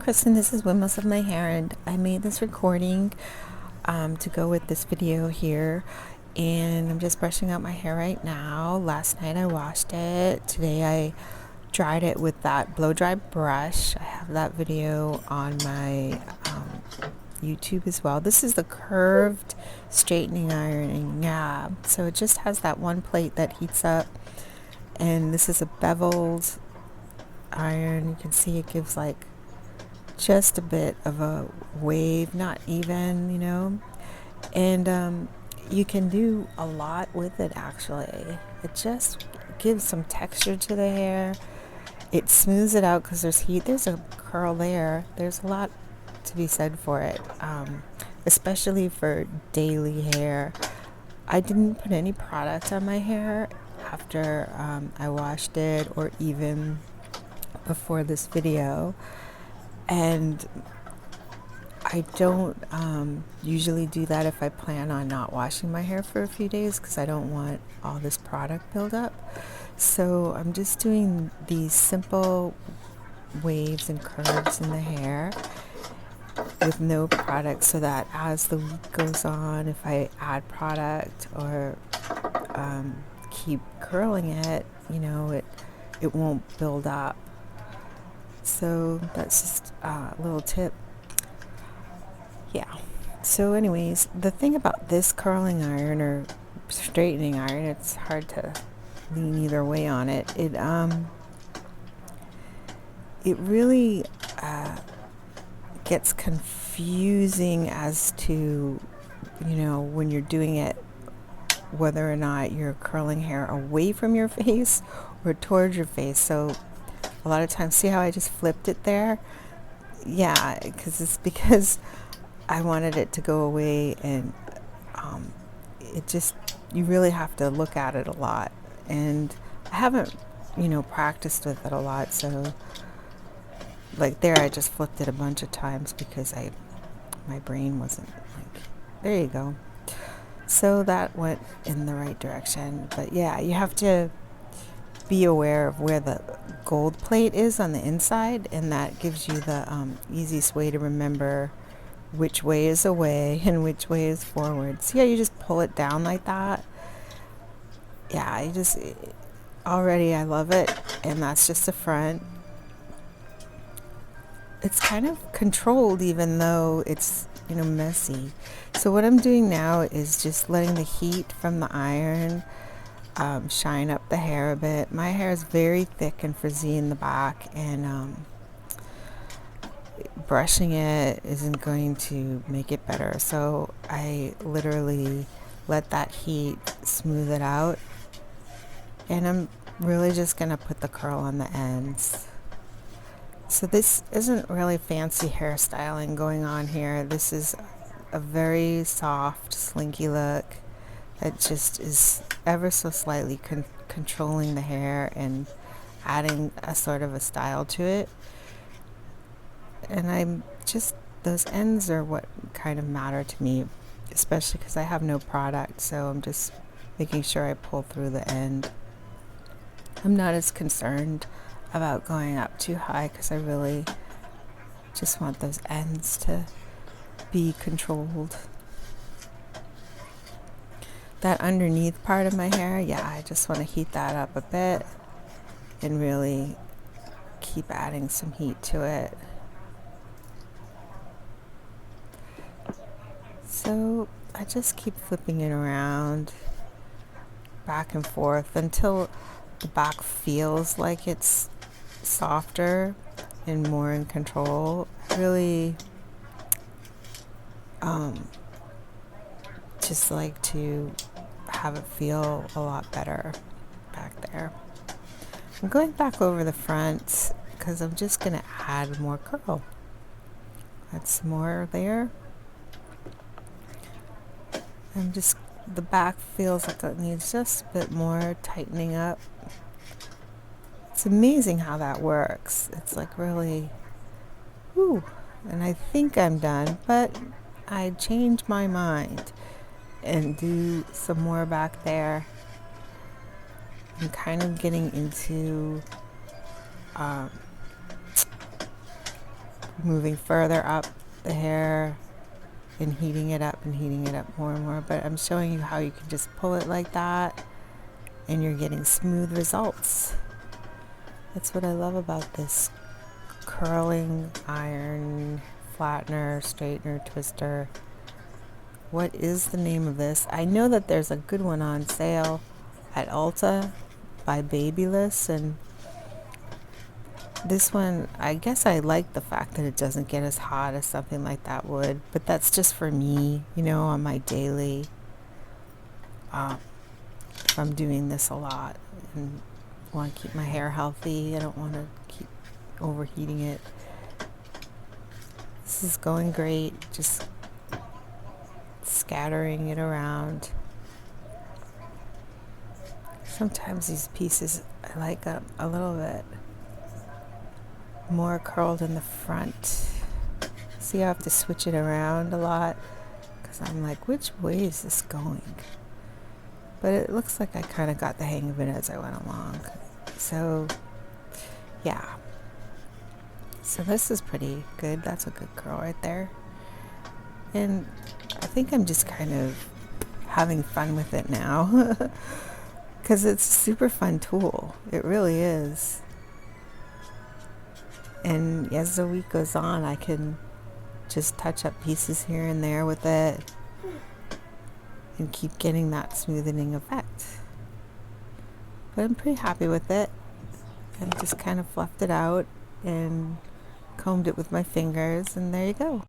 Kristen, this is Windmills of My Hair, and I made this recording to go with this video here, and I'm just brushing out my hair right now. Last night I washed it. Today I dried it with that blow dry brush. I have that video on my YouTube as well. This is the curved straightening iron, yeah, so it just has that one plate that heats up, and this is a beveled iron. You can see it gives like just a bit of a wave, not even, and you can do a lot with it. Actually, it just gives some texture to the hair. It smooths it out because there's heat. There's a curl there. There's a lot to be said for it, especially for daily hair. I didn't put any product on my hair after I washed it, or even before this video, and I don't usually do that if I plan on not washing my hair for a few days, because I don't want all this product buildup. So I'm just doing these simple waves and curves in the hair with no product, so that as the week goes on, if I add product or keep curling it, it won't build up. So that's just a little tip. Yeah. So anyways, the thing about this curling iron or straightening iron, it's hard to lean either way on it. It really gets confusing as to, when you're doing it, whether or not you're curling hair away from your face or towards your face. So a lot of times, see how I just flipped it there? Yeah, because I wanted it to go away, and you really have to look at it a lot. And I haven't, practiced with it a lot. So like there, I just flipped it a bunch of times because my brain wasn't like, there you go. So that went in the right direction. But yeah, you have to be aware of where the gold plate is on the inside, and that gives you the easiest way to remember which way is away and which way is forward. See how you just pull it down like that? Yeah, already I love it. And that's just the front. It's kind of controlled, even though it's messy. So what I'm doing now is just letting the heat from the iron shine up the hair a bit. My hair is very thick and frizzy in the back, and brushing it isn't going to make it better. So I literally let that heat smooth it out, and I'm really just gonna put the curl on the ends. So this isn't really fancy hairstyling going on here. This is a very soft, slinky look that just is ever so slightly controlling the hair and adding a sort of a style to it. And those ends are what kind of matter to me, especially because I have no product. So I'm just making sure I pull through the end. I'm not as concerned about going up too high, because I really just want those ends to be controlled. That underneath part of my hair, yeah, I just want to heat that up a bit and really keep adding some heat to it. So I just keep flipping it around back and forth until the back feels like it's softer and more in control. Really just like to have it feel a lot better back there. I'm going back over the front because I'm just going to add more curl. Add some more there. And the back feels like it needs just a bit more tightening up. It's amazing how that works. It's like really, whew. And I think I'm done, but I changed my mind and do some more back there. I'm kind of getting into moving further up the hair and heating it up more and more. But I'm showing you how you can just pull it like that and you're getting smooth results. That's what I love about this curling iron flattener, straightener, twister. What is the name of this? I know that there's a good one on sale at Ulta by Babyliss, and this one, I guess I like the fact that it doesn't get as hot as something like that would, but that's just for me, you know, on my daily, if I'm doing this a lot and want to keep my hair healthy. I don't want to keep overheating it. This is going great, just scattering it around. Sometimes these pieces I like a little bit more curled in the front. See, I have to switch it around a lot because I'm like, which way is this going? But it looks like I kind of got the hang of it as I went along. So yeah, so this is pretty good. That's a good curl right there. And I think I'm just kind of having fun with it now because it's a super fun tool. It really is. And as the week goes on, I can just touch up pieces here and there with it and keep getting that smoothing effect. But I'm pretty happy with it. I just kind of fluffed it out and combed it with my fingers, and there you go.